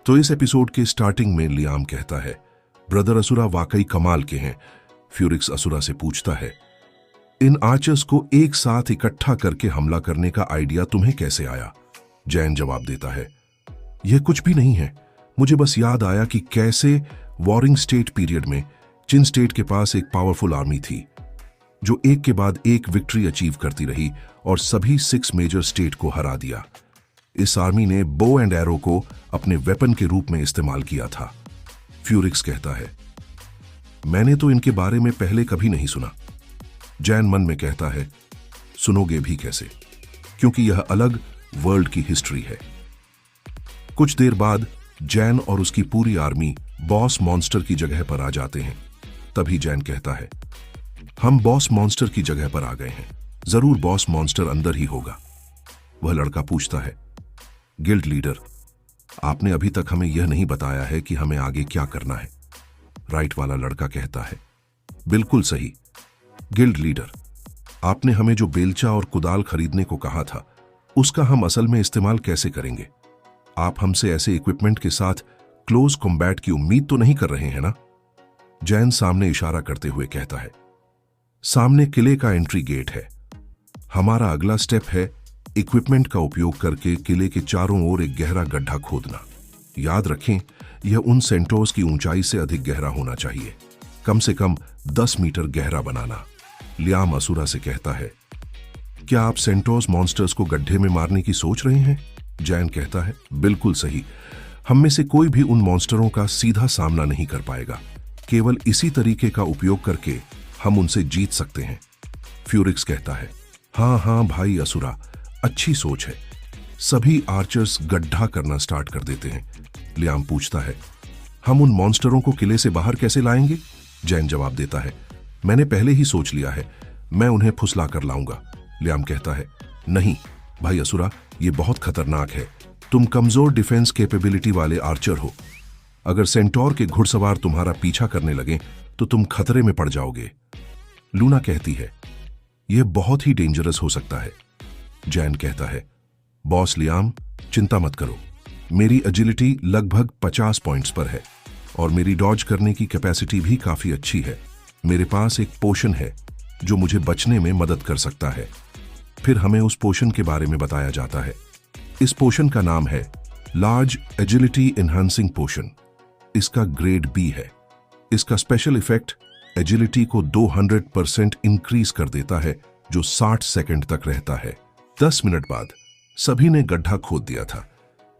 तो इस एपिसोड के स्टार्टिंग में लियाम कहता है, ब्रदर असुरा वाकई कमाल के हैं। फ्यूरिक्स असुरा से पूछता है, इन आर्चर्स को एक साथ इकट्ठा करके हमला करने का आइडिया तुम्हें कैसे आया? जैन जवाब देता है, यह कुछ भी नहीं है, मुझे बस याद आया कि कैसे वॉरिंग स्टेट पीरियड में चिन स्टेट के पास एक पावरफुल आर्मी थी जो एक के बाद एक विक्ट्री अचीव करती रही और सभी 6 मेजर स्टेट को हरा दिया। इस आर्मी ने बो एंड एरो को अपने वेपन के रूप में इस्तेमाल किया था। फ्यूरिक्स कहता है, मैंने तो इनके बारे में पहले कभी नहीं सुना। जैन मन में कहता है, सुनोगे भी कैसे, क्योंकि यह अलग वर्ल्ड की हिस्ट्री है। कुछ देर बाद जैन और उसकी पूरी आर्मी बॉस मॉन्स्टर की जगह पर आ जाते हैं। तभी जैन कहता है, हम बॉस मॉन्स्टर की जगह पर आ गए हैं, जरूर बॉस मॉन्स्टर अंदर ही होगा। वह लड़का पूछता है, गिल्ड लीडर, आपने अभी तक हमें यह नहीं बताया है कि हमें आगे क्या करना है। राइट वाला लड़का कहता है, बिल्कुल सही गिल्ड लीडर, आपने हमें जो बेलचा और कुदाल खरीदने को कहा था उसका हम असल में इस्तेमाल कैसे करेंगे? आप हमसे ऐसे इक्विपमेंट के साथ क्लोज कॉम्बैट की उम्मीद तो नहीं कर रहे हैं ना? जैन सामने इशारा करते हुए कहता है, सामने किले का एंट्री गेट है। हमारा अगला स्टेप है इक्विपमेंट का उपयोग करके किले के चारों ओर एक गहरा गड्ढा खोदना। याद रखें, यह उन सेंटोर्स की ऊंचाई से अधिक गहरा होना चाहिए, कम से कम 10 मीटर गहरा बनाना। लियाम असुरा से कहता है, क्या आप सेंटोर्स मॉन्स्टर्स को गड्ढे में मारने की सोच रहे हैं? जैन कहता है, बिल्कुल सही, हम में से कोई भी उन मॉन्स्टरों का सीधा सामना नहीं कर पाएगा। केवल इसी तरीके का उपयोग करके हम उनसे जीत सकते हैं। फ्यूरिक्स कहता है, हाँ भाई असुरा, अच्छी सोच है। सभी आर्चर्स गड्ढा करना स्टार्ट कर देते हैं। लियाम पूछता है, हम उन मॉन्स्टरों को किले से बाहर कैसे लाएंगे? जैन जवाब देता है, मैंने पहले ही सोच लिया है, मैं उन्हें फुसला कर लाऊंगा। लियाम कहता है, नहीं भाई असुरा, ये बहुत खतरनाक है, तुम कमजोर डिफेंस कैपेबिलिटी वाले आर्चर हो। अगर सेंटोर के घुड़सवार तुम्हारा पीछा करने लगे तो तुम खतरे में पड़ जाओगे। लूना कहती है, यह बहुत ही डेंजरस हो सकता है। जैन कहता है, बॉस लियाम, चिंता मत करो, मेरी एजिलिटी लगभग 50 पॉइंट्स पर है और मेरी डॉज करने की कैपेसिटी भी काफी अच्छी है। मेरे पास एक पोशन है जो मुझे बचने में मदद कर सकता है। फिर हमें उस पोशन के बारे में बताया जाता है। इस पोशन का नाम है लार्ज एजिलिटी एनहांसिंग पोशन। इसका ग्रेड बी है। इसका स्पेशल इफेक्ट एजिलिटी को 200% इंक्रीज कर देता है, जो 60 सेकंड तक रहता है। 10 मिनट बाद सभी ने गड्ढा खोद दिया था।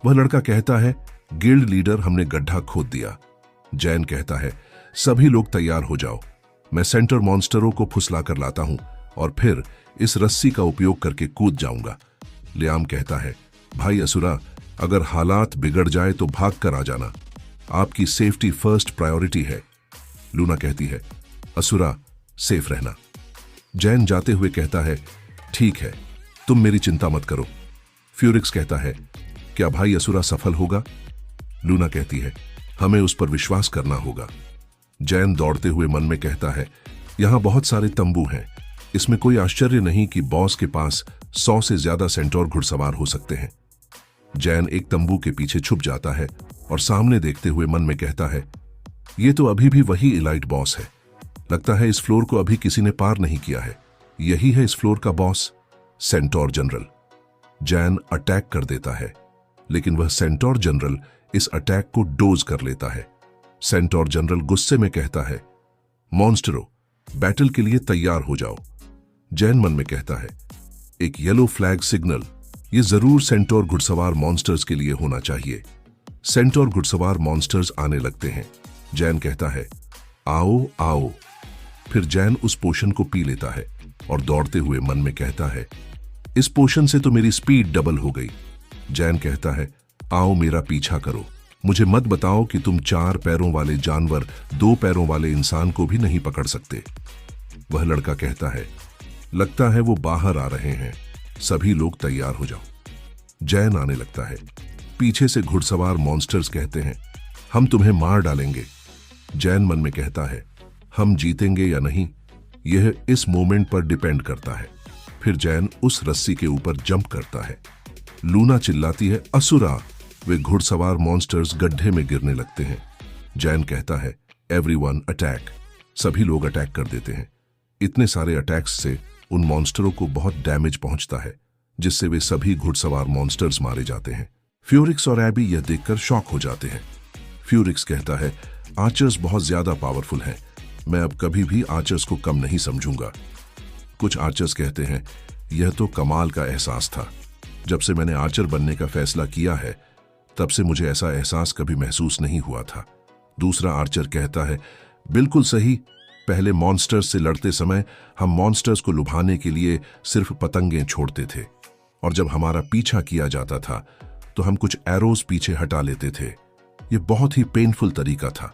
वह लड़का कहता है, गिल्ड लीडर, हमने गड्ढा खोद दिया। जैन कहता है, सभी लोग तैयार हो जाओ, मैं सेंटर मॉन्स्टरों को फुसला कर लाता हूं और फिर इस रस्सी का उपयोग करके कूद जाऊंगा। लियाम कहता है, भाई असुरा, अगर हालात बिगड़ जाए तो भाग कर आ जाना, आपकी सेफ्टी फर्स्ट प्रायोरिटी है। लूना कहती है, असुरा, सेफ रहना। जैन जाते हुए कहता है, ठीक है, तुम मेरी चिंता मत करो। फ्यूरिक्स कहता है, क्या भाई असुरा सफल होगा? लूना कहती है, हमें उस पर विश्वास करना होगा। जैन दौड़ते हुए मन में कहता है, यहां बहुत सारे तंबू हैं, इसमें कोई आश्चर्य नहीं कि बॉस के पास 100 से ज्यादा सेंटोर घुड़सवार हो सकते हैं। जैन एक तंबू के पीछे छुप जाता है और सामने देखते हुए मन में कहता है, यह तो अभी भी वही इलाइट बॉस है। लगता है इस फ्लोर को अभी किसी ने पार नहीं किया है। यही है इस फ्लोर का boss, centaur general. Jain attack कर देता है, लेकिन वह सेंटोर जनरल इस अटैक को डोज कर लेता है। सेंटोर जनरल गुस्से में कहता है, मॉन्स्टरों, बैटल के लिए तैयार हो जाओ। जैन मन में कहता है, एक येलो फ्लैग सिग्नल, यह जरूर सेंटोर घुड़सवार मॉन्स्टर्स के लिए होना चाहिए। सेंटोर घुड़सवार मॉन्स्टर्स आने लगते हैं। जैन कहता है, आओ आओ। फिर जैन उस पोशन को पी लेता है और दौड़ते हुए मन में कहता है, इस पोशन से तो मेरी स्पीड डबल हो गई। जैन कहता है, आओ मेरा पीछा करो, मुझे मत बताओ कि तुम 4 पैरों वाले जानवर 2 पैरों वाले इंसान को भी नहीं पकड़ सकते। वह लड़का कहता है, लगता है वो बाहर आ रहे हैं, सभी लोग तैयार हो जाओ। जैन आने लगता है। पीछे से घुड़सवार मॉन्स्टर्स कहते हैं, हम तुम्हें मार डालेंगे। जैन मन में कहता है, हम जीतेंगे या नहीं, यह इस मोमेंट पर डिपेंड करता है। फिर जैन उस रस्सी के ऊपर जंप करता है। लूना चिल्लाती है, असुरा, वे घुड़सवार मॉन्स्टर्स गड्ढे में गिरने लगते हैं। जैन कहता है, एवरीवन अटैक। सभी लोग अटैक कर देते हैं। इतने सारे अटैक्स से उन मॉन्स्टरों को बहुत डैमेज पहुंचता है, जिससे वे सभी घुड़सवार मॉन्स्टर्स मारे जाते हैं। फ्यूरिक्स और एबी यह देखकर शॉक हो जाते हैं। फ्यूरिक्स कहता है, आर्चर्स बहुत ज्यादा पावरफुल हैं। मैं अब कभी भी आर्चर्स को कम नहीं समझूंगा। कुछ आर्चर्स कहते हैं, यह तो कमाल का एहसास था। जब से मैंने आर्चर बनने का फैसला किया है, तब से मुझे ऐसा एहसास कभी महसूस नहीं हुआ था। दूसरा आर्चर कहता है, बिल्कुल सही। पहले मॉन्स्टर्स से लड़ते समय हम मॉन्स्टर्स को लुभाने के लिए सिर्फ पतंगें छोड़ते थे, और जब हमारा पीछा किया जाता था तो हम कुछ एरोज पीछे हटा लेते थे। यह बहुत ही पेनफुल तरीका था।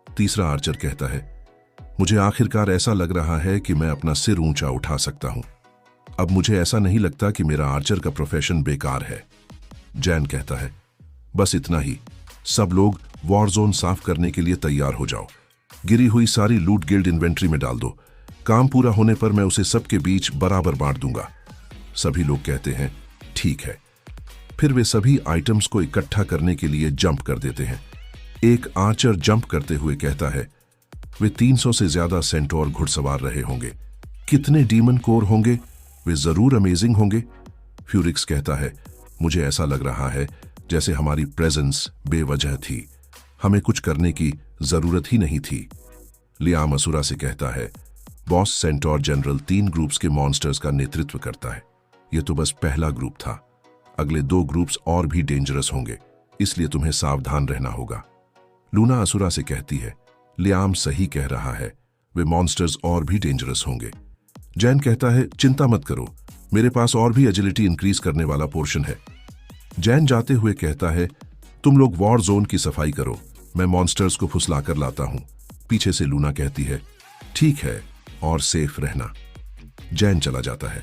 तीसरा आर्चर कहता है, मुझे आखिरकार ऐसा लग रहा है कि मैं अपना सिर ऊंचा उठा सकता हूं। अब मुझे ऐसा नहीं लगता कि मेरा आर्चर का प्रोफेशन बेकार है। जैन कहता है, बस इतना ही। सब लोग वॉर जोन साफ करने के लिए तैयार हो जाओ। गिरी हुई सारी लूट गिल्ड इन्वेंट्री में डाल दो। काम पूरा होने पर मैं उसे सबके बीच बराबर बांट दूंगा। सभी लोग कहते हैं, ठीक है। फिर वे सभी आइटम्स को इकट्ठा करने के लिए जंप कर देते हैं। एक आर्चर जंप करते हुए कहता है, वे 300 से ज्यादा सेंटोर घुड़सवार रहे होंगे। कितने डीमन कोर होंगे, वे जरूर अमेजिंग होंगे। फ्यूरिक्स कहता है, मुझे ऐसा लग रहा है जैसे हमारी प्रेजेंस बेवजह थी। हमें कुछ करने की जरूरत ही नहीं थी। लियाम असुरा से कहता है, बॉस सेंटोर जनरल 3 ग्रुप्स के मॉन्स्टर्स का नेतृत्व करता है। यह तो बस पहला ग्रुप था। अगले 2 ग्रुप्स और भी डेंजरस होंगे, इसलिए तुम्हें सावधान रहना होगा। लूना असुरा से कहती है, लियाम सही कह रहा है, वे मॉन्स्टर्स और भी डेंजरस होंगे। जैन कहता है, चिंता मत करो, मेरे पास और भी एजिलिटी इंक्रीज करने वाला पोर्शन है। जैन जाते हुए कहता है, तुम लोग वॉर जोन की सफाई करो, मैं मॉन्स्टर्स को फुसलाकर लाता हूं। पीछे से लूना कहती है, ठीक है, और सेफ रहना। जैन चला जाता है।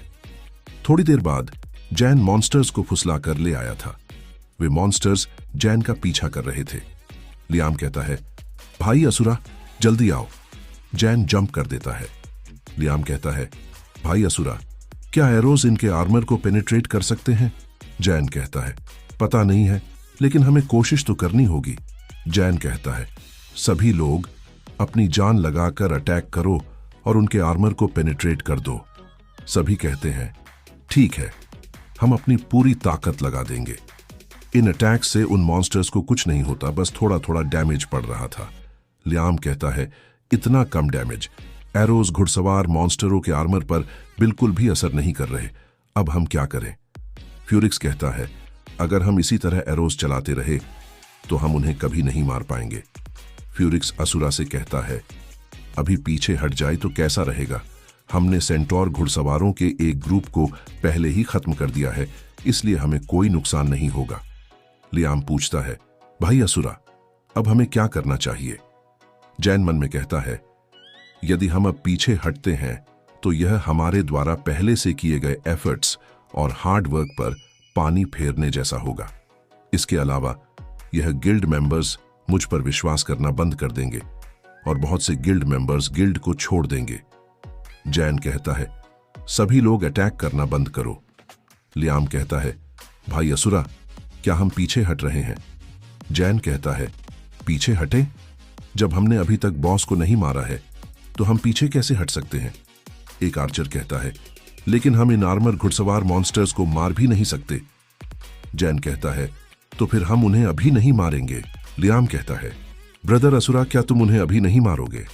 थोड़ी देर बाद जैन मॉन्स्टर्स को फुसलाकर ले आया था। वे मॉन्स्टर्स जैन का पीछा कर रहे थे। लियाम कहता है, भाई असुरा, जल्दी आओ। जैन जंप कर देता है। लियाम कहता है, भाई असुरा, क्या एरोज इनके आर्मर को पेनिट्रेट कर सकते हैं? जैन कहता है, पता नहीं है, लेकिन हमें कोशिश तो करनी होगी। जैन कहता है, सभी लोग अपनी जान लगाकर अटैक करो और उनके आर्मर को पेनिट्रेट कर दो। सभी कहते हैं, ठीक है, हम अपनी पूरी ताकत लगा देंगे। इन अटैक से उन मॉन्स्टर्स को कुछ नहीं होता, बस थोड़ा थोड़ा डैमेज पड़ रहा था। लियाम कहता है, इतना कम डैमेज, एरोज घुड़सवार मॉन्स्टरों के आर्मर पर बिल्कुल भी असर नहीं कर रहे। अब हम क्या करें? फ्यूरिक्स कहता है, अगर हम इसी तरह एरोज चलाते रहे तो हम उन्हें कभी नहीं मार पाएंगे। फ्यूरिक्स असुरा से कहता है, अभी पीछे हट जाए तो कैसा रहेगा? हमने सेंटोर घुड़सवारों के एक ग्रुप को पहले ही खत्म कर दिया है, इसलिए हमें कोई नुकसान नहीं होगा। लियाम पूछता है, भाई असुरा, अब हमें क्या करना चाहिए? जैन मन में कहता है, यदि हम अब पीछे हटते हैं तो यह हमारे द्वारा पहले से किए गए एफर्ट्स और हार्ड वर्क पर पानी फेरने जैसा होगा। इसके अलावा यह गिल्ड मेंबर्स मुझ पर विश्वास करना बंद कर देंगे और बहुत से गिल्ड मेंबर्स गिल्ड को छोड़ देंगे। जैन कहता है, सभी लोग अटैक करना बंद करो। लियाम कहता है, भाई असुरा, क्या हम पीछे हट रहे हैं? जैन कहता है, पीछे हटे? जब हमने अभी तक बॉस को नहीं मारा है तो हम पीछे कैसे हट सकते हैं? एक आर्चर कहता है, लेकिन हम इन आर्मर घुड़सवार मॉन्स्टर्स को मार भी नहीं सकते। जैन कहता है, तो फिर हम उन्हें अभी नहीं मारेंगे। लियाम कहता है, ब्रदर असुरा, क्या तुम उन्हें अभी नहीं मारोगे?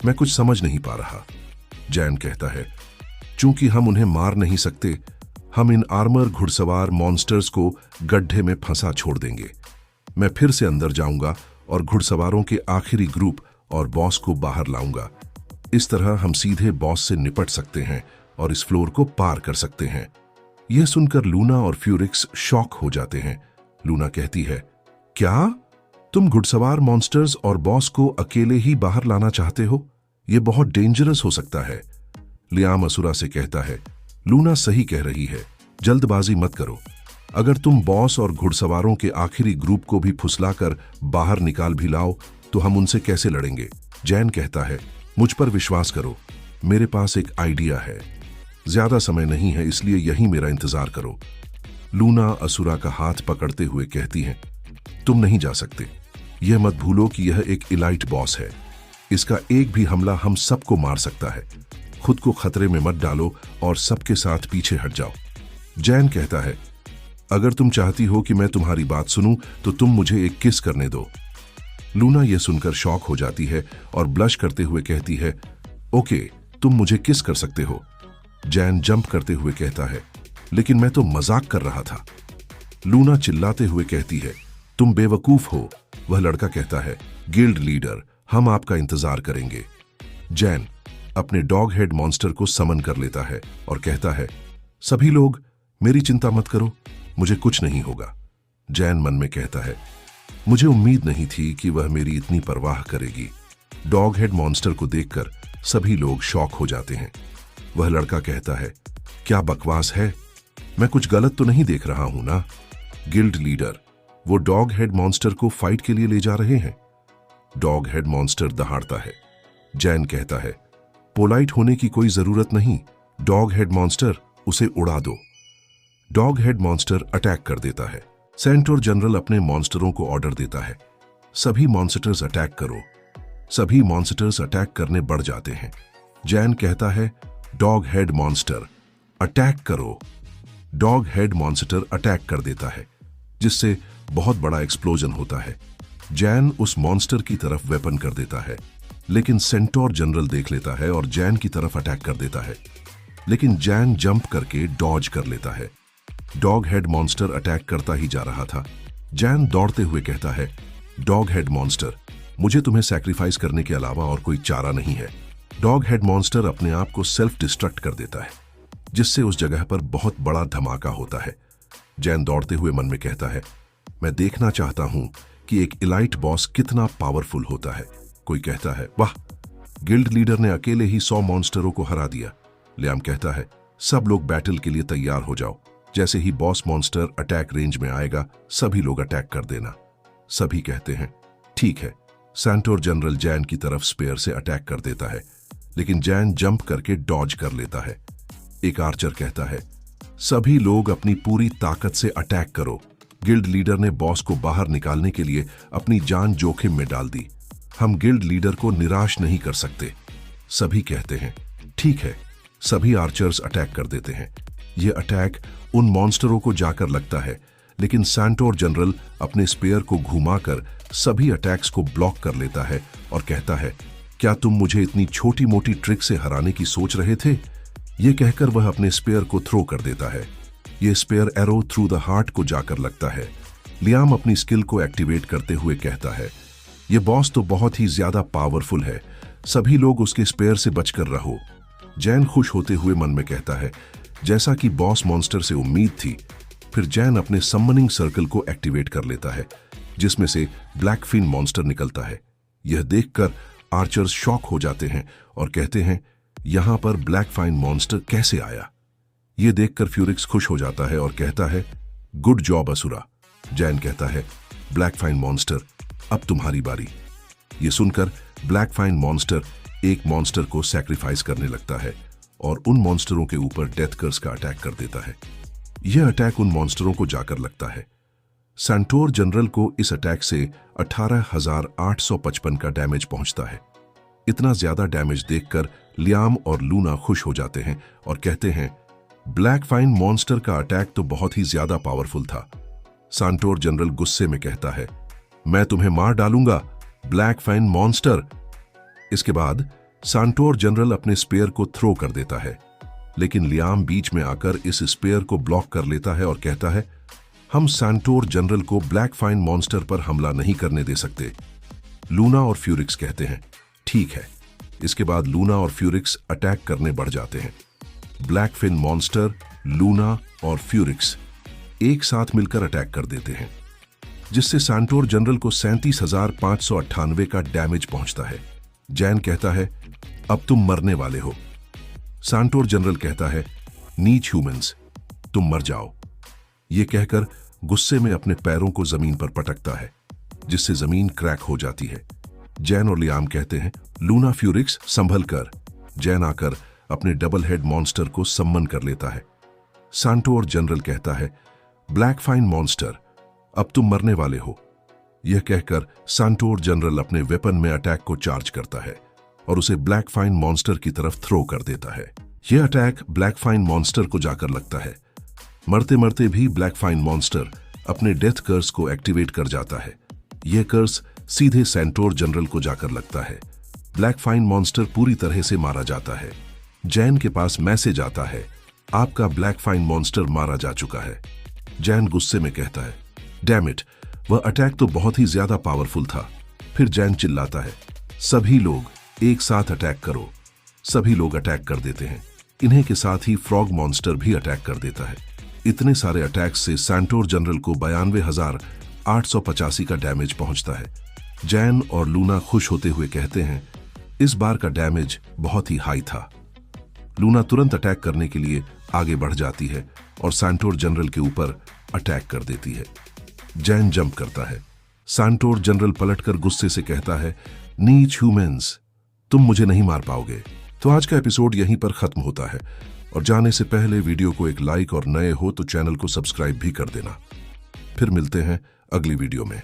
मैं कुछ समझ नहीं पा रहा। जैन कहता है, चूंकि हम उन्हें मार नहीं सकते, हम इन आर्मर घुड़सवार मॉन्स्टर्स को गड्ढे में फंसा छोड़ देंगे। मैं फिर से अंदर जाऊंगा और घुड़सवारों के आखिरी ग्रुप और बॉस को बाहर लाऊंगा। इस तरह हम सीधे बॉस से निपट सकते हैं और इस फ्लोर को पार कर सकते हैं। यह सुनकर लूना और फ्यूरिक्स शॉक हो जाते हैं। लूना कहती है, क्या तुम घुड़सवार मॉन्स्टर्स और बॉस को अकेले ही बाहर लाना चाहते हो? यह बहुत डेंजरस हो सकता है। लियाम असुरा से कहता है, लूना सही कह रही है, जल्दबाजी मत करो। अगर तुम बॉस और घुड़सवारों के आखिरी ग्रुप को भी फुसलाकर बाहर निकाल भी लाओ तो हम उनसे कैसे लड़ेंगे? जैन कहता है, मुझ पर विश्वास करो, मेरे पास एक आइडिया है। ज्यादा समय नहीं है, इसलिए यहीं मेरा इंतजार करो। लूना असुरा का हाथ पकड़ते हुए कहती है, तुम नहीं जा सकते। यह मत भूलो कि यह एक इलाइट बॉस है। इसका एक भी हमला हम सबको मार सकता है। खुद को खतरे में मत डालो और सबके साथ पीछे हट जाओ। जैन कहता है, अगर तुम चाहती हो कि मैं तुम्हारी बात सुनूं तो तुम मुझे एक किस करने दो। लूना यह सुनकर शॉक हो जाती है और ब्लश करते हुए कहती है, ओके, तुम मुझे किस कर सकते हो। जैन जंप करते हुए कहता है, लेकिन मैं तो मजाक कर रहा था। लूना चिल्लाते हुए कहती है, तुम बेवकूफ हो। वह लड़का कहता है, गिल्ड लीडर, हम आपका इंतजार करेंगे। जैन अपने डॉग हेड मॉन्स्टर को समन कर लेता है और कहता है, सभी लोग मेरी चिंता मत करो, मुझे कुछ नहीं होगा। जैन मन में कहता है, मुझे उम्मीद नहीं थी कि वह मेरी इतनी परवाह करेगी। डॉग हेड मॉन्स्टर को देखकर सभी लोग शॉक हो जाते हैं। वह लड़का कहता है, क्या बकवास है, मैं कुछ गलत तो नहीं देख रहा हूं ना। गिल्ड लीडर, वो डॉग हेड मॉन्स्टर को फाइट के लिए ले जा रहे हैं। डॉग हेड मॉन्स्टर दहाड़ता है। जैन कहता है, पोलाइट होने की कोई जरूरत नहीं। डॉग हेड मॉन्स्टर, उसे उड़ा दो। डॉग हेड मॉन्स्टर अटैक कर देता है। सेंटोर जनरल अपने मॉन्स्टरों को ऑर्डर देता है, सभी मॉन्स्टर्स अटैक करो। सभी मॉन्स्टर्स अटैक करने बढ़ जाते हैं। जैन कहता है, डॉग हेड मॉन्स्टर अटैक करो। डॉग हेड मॉन्स्टर अटैक कर देता है, जिससे बहुत बड़ा एक्सप्लोजन होता है। जैन उस मॉन्स्टर की तरफ वेपन कर देता है, लेकिन सेंटोर जनरल देख लेता है और जैन की तरफ अटैक कर देता है, लेकिन जैन जंप करके डॉज कर लेता है। डॉग हेड मॉन्स्टर अटैक करता ही जा रहा था। जैन दौड़ते हुए कहता है, डॉग हेड मॉन्स्टर, मुझे तुम्हें सैक्रिफाइस करने के अलावा और कोई चारा नहीं है। डॉग हेड मॉन्स्टर अपने आप को सेल्फ डिस्ट्रक्ट कर देता है, जिससे उस जगह पर बहुत बड़ा धमाका होता है। जैन दौड़ते हुए मन में कहता है, मैं देखना चाहता हूं कि एक इलाइट बॉस कितना पावरफुल होता है। कोई कहता है, वाह, गिल्ड लीडर ने अकेले ही 100 मॉन्स्टरों को हरा दिया। लियाम कहता है, सब लोग बैटल के लिए तैयार हो जाओ। जैसे ही बॉस मॉन्स्टर अटैक रेंज में आएगा, सभी लोग अटैक कर देना। सभी कहते हैं, ठीक है। सेंटोर जनरल जैन की तरफ स्पेयर से अटैक कर देता है, लेकिन जैन जंप करके डॉज कर लेता है। एक आर्चर कहता है, सभी लोग अपनी पूरी ताकत से अटैक करो। गिल्ड लीडर ने बॉस को बाहर निकालने के लिए अपनी जान जोखिम में डाल दी। हम गिल्ड लीडर को निराश नहीं कर सकते। सभी कहते हैं, ठीक है। सभी आर्चर्स अटैक कर देते हैं। यह अटैक उन मॉन्स्टरों को जाकर लगता है, लेकिन सेंटोर जनरल अपने स्पेयर को घुमाकर सभी अटैक्स को ब्लॉक कर लेता है और कहता है, क्या तुम मुझे इतनी छोटी मोटी ट्रिक से हराने की सोच रहे थे। यह कहकर वह अपने स्पेयर को थ्रो कर देता है। यह spare arrow through the heart को जाकर लगता है। लियाम अपनी स्किल को एक्टिवेट करते हुए कहता है, यह बॉस तो बहुत ही ज्यादा पावरफुल है, सभी लोग उसके स्पेयर से बचकर रहो। जैन खुश होते हुए मन में कहता है, जैसा कि बॉस मॉन्स्टर से उम्मीद थी। फिर जैन अपने समनिंग सर्कल को एक्टिवेट कर लेता है, जिसमें से ब्लैक फिन मॉन्स्टर निकलता है। यह देखकर आर्चर्स शॉक हो जाते हैं और कहते हैं, यहां पर ब्लैक फाइन मॉन्स्टर कैसे आया। यह देखकर फ्यूरिक्स खुश हो जाता है और कहता है, गुड जॉब असुरा। जैन कहता है, ब्लैक फाइन मॉन्स्टर, अब तुम्हारी बारी। यह सुनकर ब्लैक फाइन मॉन्स्टर एक मॉन्स्टर को सैक्रिफाइस करने लगता है और उन मॉन्स्टरों के ऊपर डेथ कर्स का अटैक कर देता है। यह अटैक उन मॉन्स्टरों को जाकर लगता है। सेंटोर जनरल को इस अटैक से 18,855 का डैमेज पहुंचता है। इतना ज्यादा डैमेज देखकर लियाम और लूना खुश हो जाते हैं और कहते हैं, ब्लैक फाइन मॉन्स्टर का अटैक तो बहुत ही ज्यादा पावरफुल था। सेंटोर जनरल गुस्से में कहता है, मैं तुम्हें मार डालूंगा, ब्लैक फाइन मॉन्स्टर। इसके बाद सेंटोर जनरल अपने स्पेयर को थ्रो कर देता है, लेकिन लियाम बीच में आकर इस स्पेयर को ब्लॉक कर लेता है और कहता है, हम सेंटोर जनरल को ब्लैक फाइन मॉन्स्टर पर हमला नहीं करने दे सकते। लूना और फ्यूरिक्स कहते हैं, ठीक है। इसके बाद लूना और फ्यूरिक्स अटैक करने बढ़ जाते हैं। ब्लैक फिन मॉन्स्टर, लूना और फ्यूरिक्स एक साथ मिलकर अटैक कर देते हैं, जिससे सेंटोर जनरल को 37,598 का डैमेज पहुंचता है। जैन कहता है, अब तुम मरने वाले हो। सेंटोर जनरल कहता है, नीच ह्यूमंस, तुम मर जाओ। यह कहकर गुस्से में अपने पैरों को जमीन पर पटकता है, जिससे जमीन क्रैक हो जाती है। जैन और लियाम कहते हैं, लूना फ्यूरिक्स संभल कर। जैन आकर अपने डबल हेड मॉन्स्टर को सम्मन कर लेता है। सेंटोर जनरल कहता है, ब्लैक फाइन मॉन्स्टर, अब तुम मरने वाले हो। यह कहकर सैंटोर जनरल अपने वेपन में अटैक को चार्ज करता है और उसे ब्लैक फाइन मॉन्स्टर की तरफ थ्रो कर देता है। यह अटैक ब्लैक फाइन मॉन्स्टर को जाकर लगता है। मरते मरते भी ब्लैक फाइन मॉन्स्टर अपने डेथ कर्स को एक्टिवेट कर जाता है। यह कर्स सीधे सैंटोर जनरल को जाकर लगता है। ब्लैक फाइन मॉन्स्टर पूरी तरह से मारा जाता है। जैन के पास मैसेज आता है, आपका ब्लैक फाइन मॉन्स्टर मारा जा चुका है। जैन गुस्से में कहता है, डैम इट, वह अटैक तो बहुत ही ज्यादा पावरफुल था। फिर जैन चिल्लाता है, सभी लोग एक साथ अटैक करो। सभी लोग अटैक कर देते हैं। इन्हीं के साथ ही फ्रॉग मॉन्स्टर भी अटैक कर देता है। इतने सारे अटैक्स से सैंटोर जनरल को 92,885 का डैमेज पहुंचता है। जैन और लूना खुश होते हुए कहते हैं, इस बार का डैमेज बहुत ही हाई था। लूना तुरंत अटैक करने के लिए आगे बढ़ जाती है और सैंटोर जनरल के ऊपर अटैक कर देती है। जैन जंप करता है। सैंटोर जनरल पलटकर गुस्से से कहता है, नीच ह्यूमंस, तुम मुझे नहीं मार पाओगे। तो आज का एपिसोड यहीं पर खत्म होता है और जाने से पहले वीडियो को एक लाइक और नए हो तो चैनल को सब्सक्राइब भी कर देना। फिर मिलते हैं अगली वीडियो में।